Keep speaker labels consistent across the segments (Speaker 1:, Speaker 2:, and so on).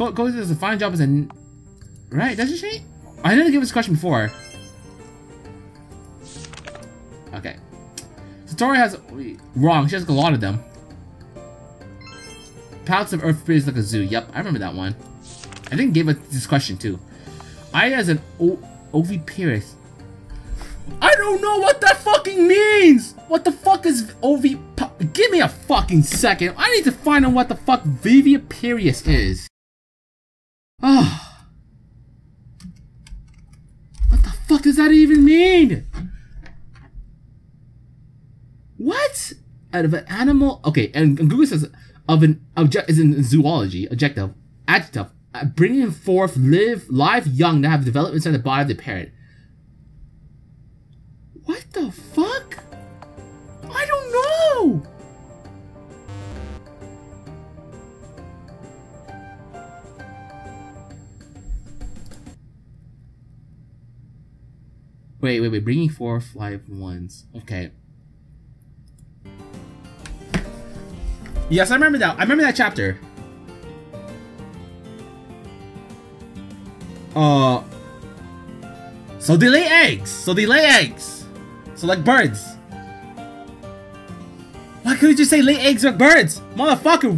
Speaker 1: Koza does a fine job as a... Right, doesn't she? I didn't give this question before. Okay. Satori has... Wrong, she has a lot of them. Palace of Earth appears like a zoo. Yep, I remember that one. I didn't give it this question too. I as an Viviparous. I don't know what that fucking means! What the fuck is Give me a fucking second. I need to find out what the fuck Viviparous is. Oh. What the fuck does that even mean? What? Out of an animal? Okay, and Google says of an object is in zoology. Adjective. Adjective. Bringing forth live young that have developed inside the body of the parent. What the fuck? I don't know! Wait. Bringing forth live ones. Okay. Yes, I remember that. I remember that chapter. So they lay eggs. So like birds. Why couldn't you say lay eggs like birds? Motherfucker,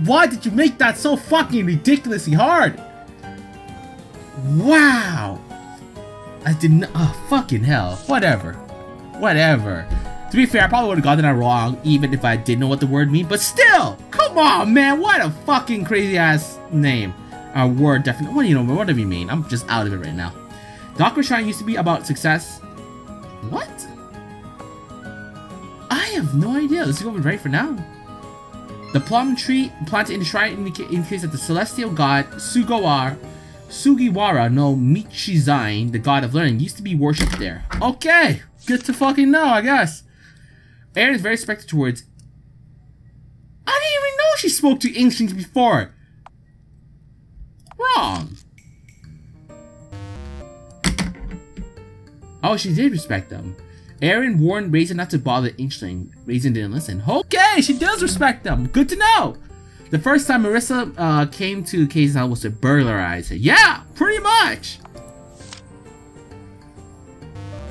Speaker 1: why did you make that so fucking ridiculously hard? Wow. I didn't. Oh, fucking hell. Whatever. To be fair, I probably would have gotten that wrong even if I didn't know what the word means, but still! Come on, man! What a fucking crazy ass name. Word, definitely. What do you know? What do you mean? I'm just out of it right now. Dr. Shrine used to be about success. What? I have no idea. Let's go with right for now. The plum tree planted in the shrine indicates that the celestial god Sugiwara no Michizain, the god of learning, used to be worshipped there. Okay! Good to fucking know, I guess. Erin is very respected towards... I didn't even know she spoke to ancients before! Wrong! Oh, she did respect them. Erin warned Raisin not to bother Inkling. Raisin didn't listen. Okay, she does respect them. Good to know. The first time Marissa came to Kei's house was to burglarize her. Yeah, pretty much.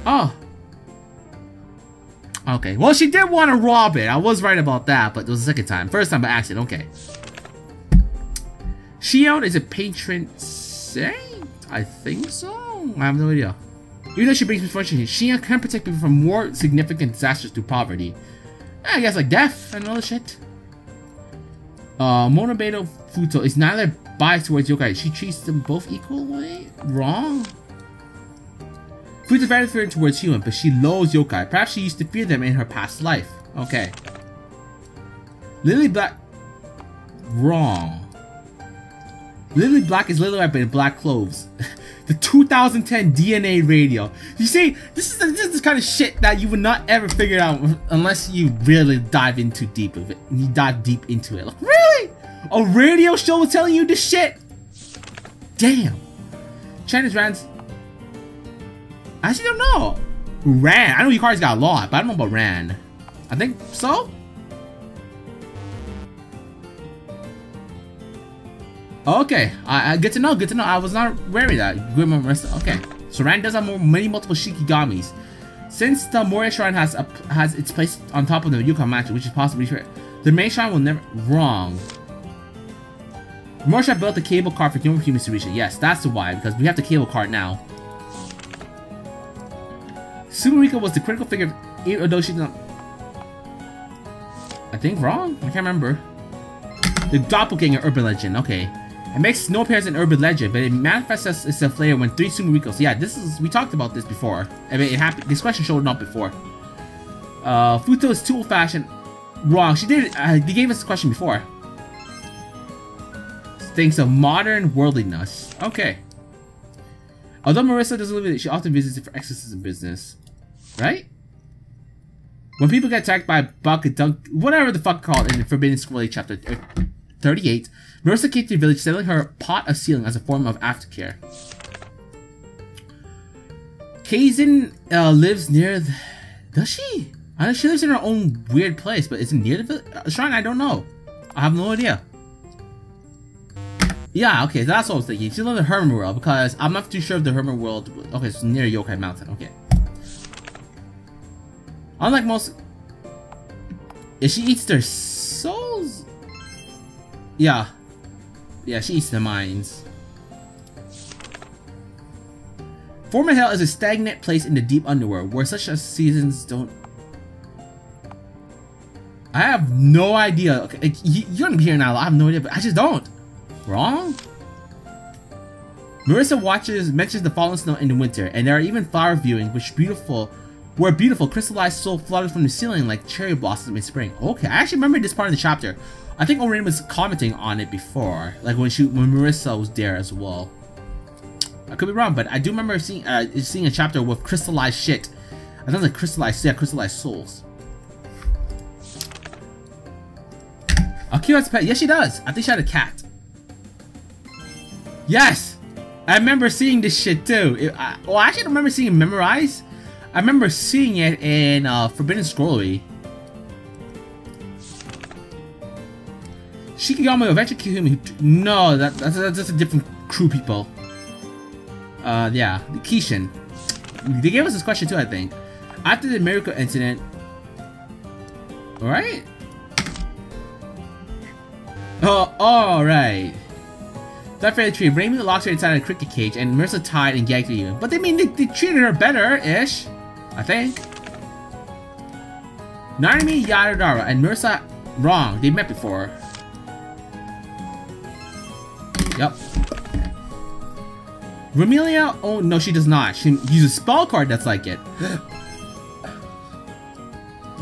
Speaker 1: Oh. Okay, well, she did want to rob it. I was right about that, but it was the second time. First time by accident. Okay. Shion is a patron saint? I think so. I have no idea. Even though she brings misfortune, Shion can protect people from more significant disasters through poverty. I guess like death and all the shit. Monobeto Futo is neither biased towards yokai. She treats them both equally? Wrong. Futo is very fearing towards human, but she loathes yokai. Perhaps she used to fear them in her past life. Okay. Lily Black... Wrong. Lily Black is Lily White but in black clothes. The 2010 DNA radio. You see, this is the kind of shit that you would not ever figure out unless you really dive in too deep of it. You dive deep into it. Like, really? A radio show was telling you this shit? Damn. China's Rand's... I actually don't know. Rand. I know Yukari's got a lot, but I don't know about Rand. I think so? Okay, I good to know. I was not aware of that. Okay, so Rand does have many multiple Shikigamis. Since the Moria Shrine has its place on top of the Yukon Mansion, which is possibly true, the main shrine will never... Wrong. Moria Shrine built the cable car for humans to reach it. Yes, that's the why, because we have the cable car now. Sumarika was the critical figure of although she didn't... I think wrong? I can't remember. The doppelganger urban legend, okay. It makes no appearance in urban legend, but it manifests as itself later when 3 Sumarikos. Yeah, we talked about this before. I mean, it happened. This question showed up before. Futo is too old-fashioned. Wrong. She did. They gave us the question before. Thinks of modern worldliness. Okay. Although Marissa doesn't live in it, she often visits it for exorcism business. Right? When people get attacked by bucket dunk, whatever the fuck called in the Forbidden School chapter 38, Marissa came to the village selling her pot of sealing as a form of aftercare. Kaizen lives near the... Does she? I know she lives in her own weird place, but is it near the shrine? I don't know. I have no idea. Yeah, okay, that's what I was thinking. She's in the Hermit World because I'm not too sure if the Hermit World. Okay, it's near Yokai Mountain. Okay. Unlike most, if she eats their souls. Yeah, she eats the minds. Former Hell is a stagnant place in the deep underworld where such as seasons don't. I have no idea. Okay, you're gonna be here now. I have no idea, but I just don't. Wrong? Marissa mentions the fallen snow in the winter, and there are even flower viewings where beautiful crystallized soul flutters from the ceiling like cherry blossoms in spring. Okay, I actually remember this part of the chapter. I think Orin was commenting on it before, like when Marissa was there as well. I could be wrong, but I do remember seeing a chapter with crystallized shit. I think like crystallized souls. Akira has a pet. Yes, she does. I think she had a cat. Yes! I remember seeing this shit too. Well, I actually don't remember seeing it memorized. I remember seeing it in Forbidden Scrollery. Shikigami eventually killed him. No, that's a different crew people. Yeah, the Kishin. They gave us this question too, I think. After the miracle incident. Alright? Oh, alright. That fairy tree, Raimi locked her inside a cricket cage and Marissa tied and gagged her even. But they treated her better-ish. I think. Narumi, Yadodara, and Marissa wrong. They met before. Yep. Ramelia, oh no, she does not. She uses a spell card that's like it.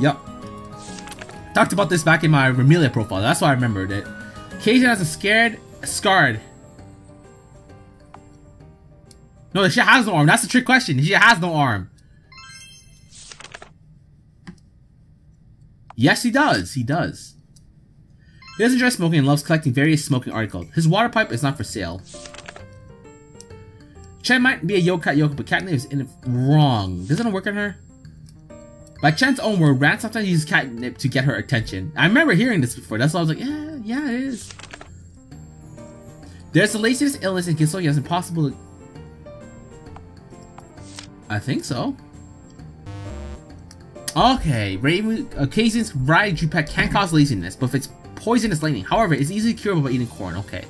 Speaker 1: Yep. Talked about this back in my Ramelia profile. That's why I remembered it. Cajun has a scarred. No, she has no arm. That's the trick question. She has no arm. Yes, he does. He does. He doesn't enjoy smoking and loves collecting various smoking articles. His water pipe is not for sale. Chen might be a yokai, but catnip is in it wrong. Doesn't it work on her? By Chen's own word, Ran sometimes uses catnip to get her attention. I remember hearing this before. That's why I was like, yeah, it is. There's the laziest illness in Kinsoki. It's impossible to... I think so. Okay, Kaizen's variety Drupet can cause laziness, but if it's poisonous lightning. However, it's easily curable by eating corn. Okay.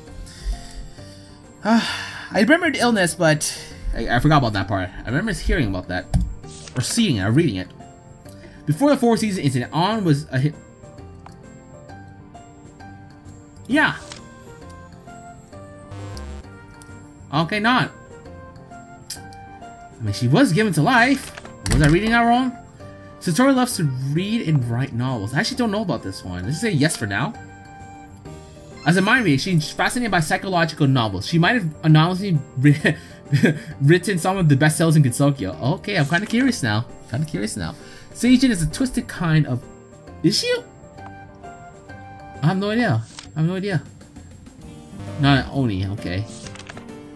Speaker 1: I remember the illness, but I forgot about that part. I remember hearing about that. Or seeing it, or reading it. Before the 4 season incident, On was a hit. Yeah. Okay, not. I mean, she was given to life. Was I reading that wrong? Satori loves to read and write novels. I actually don't know about this one. Let's say yes for now. As a mind reader, she's fascinated by psychological novels. She might have anonymously written some of the bestsellers in Gensokyo. Okay, I'm kind of curious now. Seijin is a twisted kind of... Is she? I have no idea. Not an Oni, okay.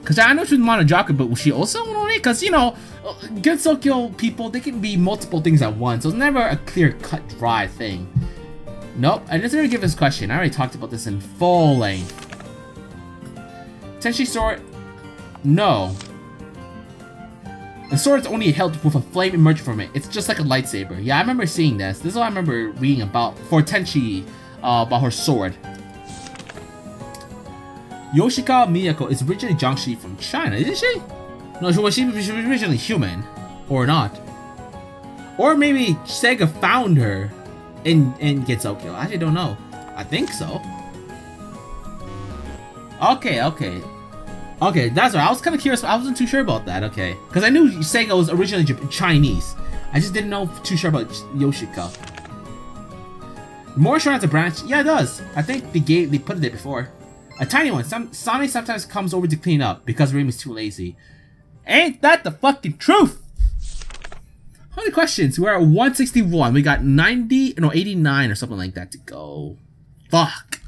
Speaker 1: Because I know she was Monojoker, but was she also an Oni? Because, you know, Gensokyo people, they can be multiple things at once. So it's never a clear-cut, dry thing. Nope, I didn't really give this question. I already talked about this in full length. Tenshi sword? No. The sword is only held with a flame emerging from it. It's just like a lightsaber. Yeah, I remember seeing this. This is what I remember reading about for Tenshi, about her sword. Yoshika Miyako is originally Jiangxi from China, isn't she? No, she was originally human. Or not. Or maybe Sega found her in Gensokyo. I actually don't know. I think so. Okay, that's right. I was kind of curious. I wasn't too sure about that. Okay, because I knew Sega was originally Chinese. I just didn't know too sure about Yoshika. More shrine has a branch. Yeah, it does. I think they put it there before. A tiny one. Sonic sometimes comes over to clean up because Rain is too lazy. Ain't that the fucking truth? How many questions? We're at 161. We got 89 or something like that to go. Fuck.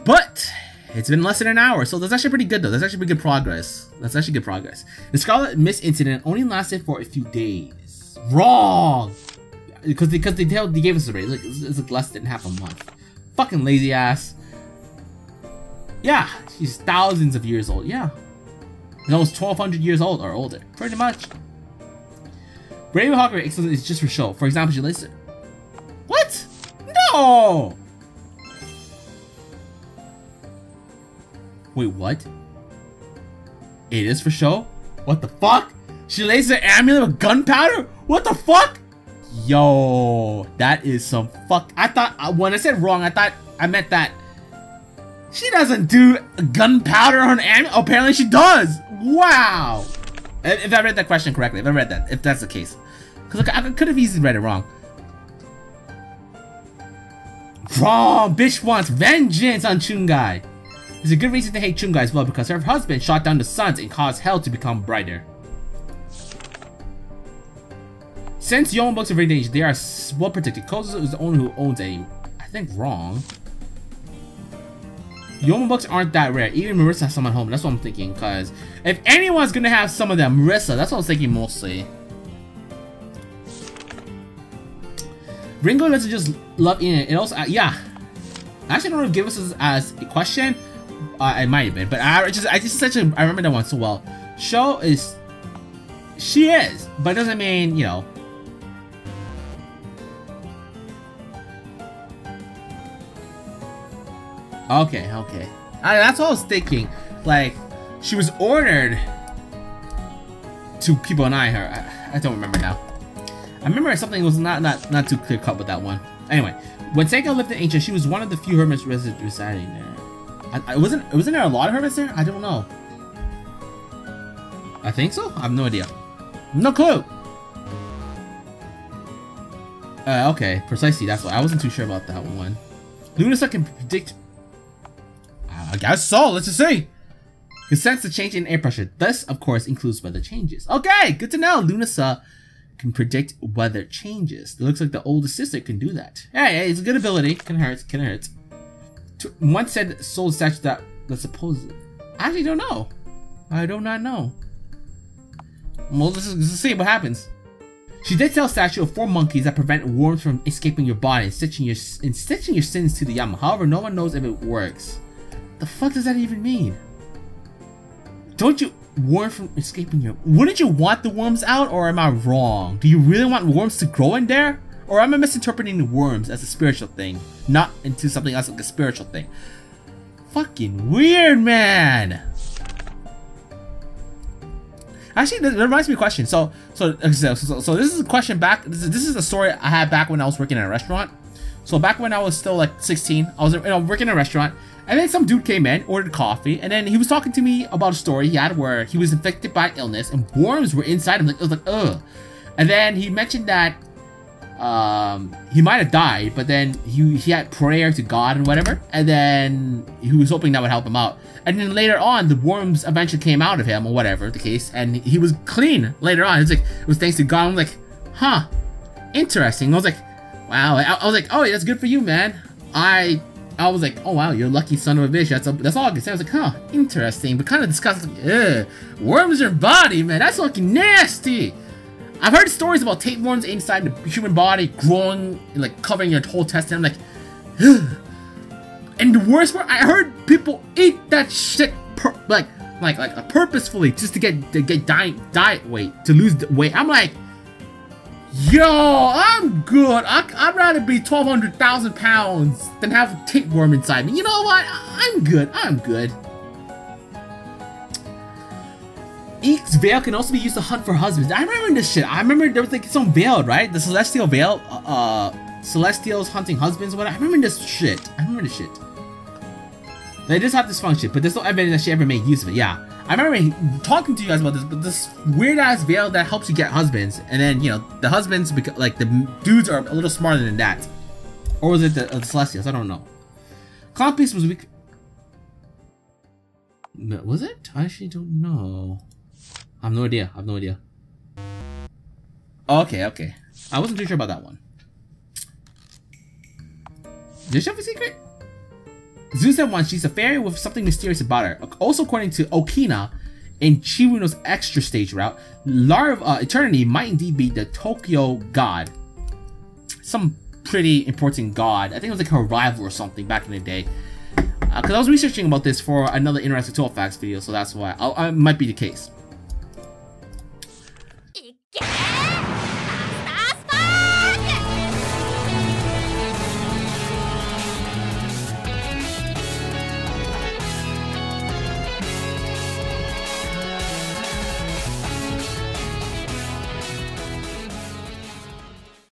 Speaker 1: But it's been less than an hour, so that's actually pretty good though. That's actually pretty good progress. The Scarlet Mist incident only lasted for a few days. Wrong. Because they gave us a rate. It's like less than half a month. Fucking lazy ass. Yeah, she's thousands of years old. Yeah. She's almost 1,200 years old or older. Pretty much. Brave Hawker is just for show. For example, she lays it. What? No! Wait, what? It is for show? What the fuck? She lays an amulet with gunpowder? What the fuck? Yo, that is some fuck. I thought, when I said wrong, I thought I meant that she doesn't do gunpowder on amulet. Apparently she does. Wow. If I read that question correctly, if that's the case. Because I could have easily read it wrong. Wrong! Bitch wants vengeance on Chungai. There's a good reason to hate Chungai as well, because her husband shot down the suns and caused hell to become brighter. Since Young books are very dangerous, they are well protected. Kozo is the owner who owns a, I think, wrong. Young books aren't that rare. Even Marissa has some at home. That's what I'm thinking. Because if anyone's gonna have some of them, Marissa. That's what I was thinking mostly. Ringo doesn't just love eating it. It also, yeah. I actually don't know if give us as a question. It might have been, but I remember that one so well. Show is, she is, but it doesn't mean, you know. Okay. That's what I was thinking. Like, she was ordered to keep an eye on her. I don't remember now. I remember something was not too clear cut with that one. Anyway, when Seiko lived in Ancient, she was one of the few hermits residing there. Wasn't there a lot of hermits there? I don't know. I think so? I have no idea. No clue! Okay, precisely, that's why. I wasn't too sure about that one. Lunasa can predict... I guess so, let's just see! Can sense the change in air pressure. This, of course, includes weather changes. Okay, good to know! Lunasa can predict weather changes. It looks like the older sister can do that. Hey, it's a good ability. Can hurt. Once said soul statue that supposed. I actually don't know. I do not know. Well, let's see what happens. She did tell statue of 4 monkeys that prevent worms from escaping your body and stitching your sins to the yama. However, no one knows if it works. The fuck does that even mean? Don't you worms from escaping your... Wouldn't you want the worms out, or am I wrong? Do you really want worms to grow in there? Or am I misinterpreting the worms as a spiritual thing, not into something else like a spiritual thing? Fucking weird, man! Actually, that reminds me of a question. So this is a question back. This is a story I had back when I was working at a restaurant. So back when I was still like 16, I was working in a restaurant, and then some dude came in, ordered coffee, and then he was talking to me about a story he had where he was infected by illness and worms were inside him. Like, it was like, ugh. And then he mentioned that he might have died, but then he had prayer to God and whatever, and then he was hoping that would help him out. And then later on, the worms eventually came out of him, or whatever the case, and he was clean later on. It's like, it was thanks to God. I'm like, huh, interesting. I was like, wow. I was like, oh, that's good for you, man. I was like, oh wow, you're a lucky son of a bitch. That's all I could say. I was like, huh, interesting, but kind of disgusting. Ugh, worms in your body, man. That's fucking nasty. I've heard stories about tapeworms inside the human body growing, like covering your whole intestine. I'm like, ugh. And the worst part, I heard people eat that shit like purposefully just to get diet weight, to lose weight. I'm like, yo, I'm good. I'd rather be 1,200,000 pounds than have a tapeworm inside me. You know what? I'm good. Eek's veil can also be used to hunt for husbands. I remember this shit. I remember there was like some veil, right? The celestial veil, celestials hunting husbands. What? I remember this shit. They just have this function, but there's no evidence that she ever made use of it. Yeah, I remember talking to you guys about this, but this weird ass veil that helps you get husbands, and then, you know, the husbands, like the dudes are a little smarter than that. Or was it the celestials? I don't know. Clown piece was weak. No, was it? I actually don't know. I have no idea. Okay. I wasn't too sure about that one. Did she have a secret? Zeus said once she's a fairy with something mysterious about her. Also, according to Okina, in Chiruno's extra stage route, Larva Eternity might indeed be the Tokyo god. Some pretty important god. I think it was like her rival or something back in the day. Because I was researching about this for another interesting Touhou facts video, so that's why. It might be the case.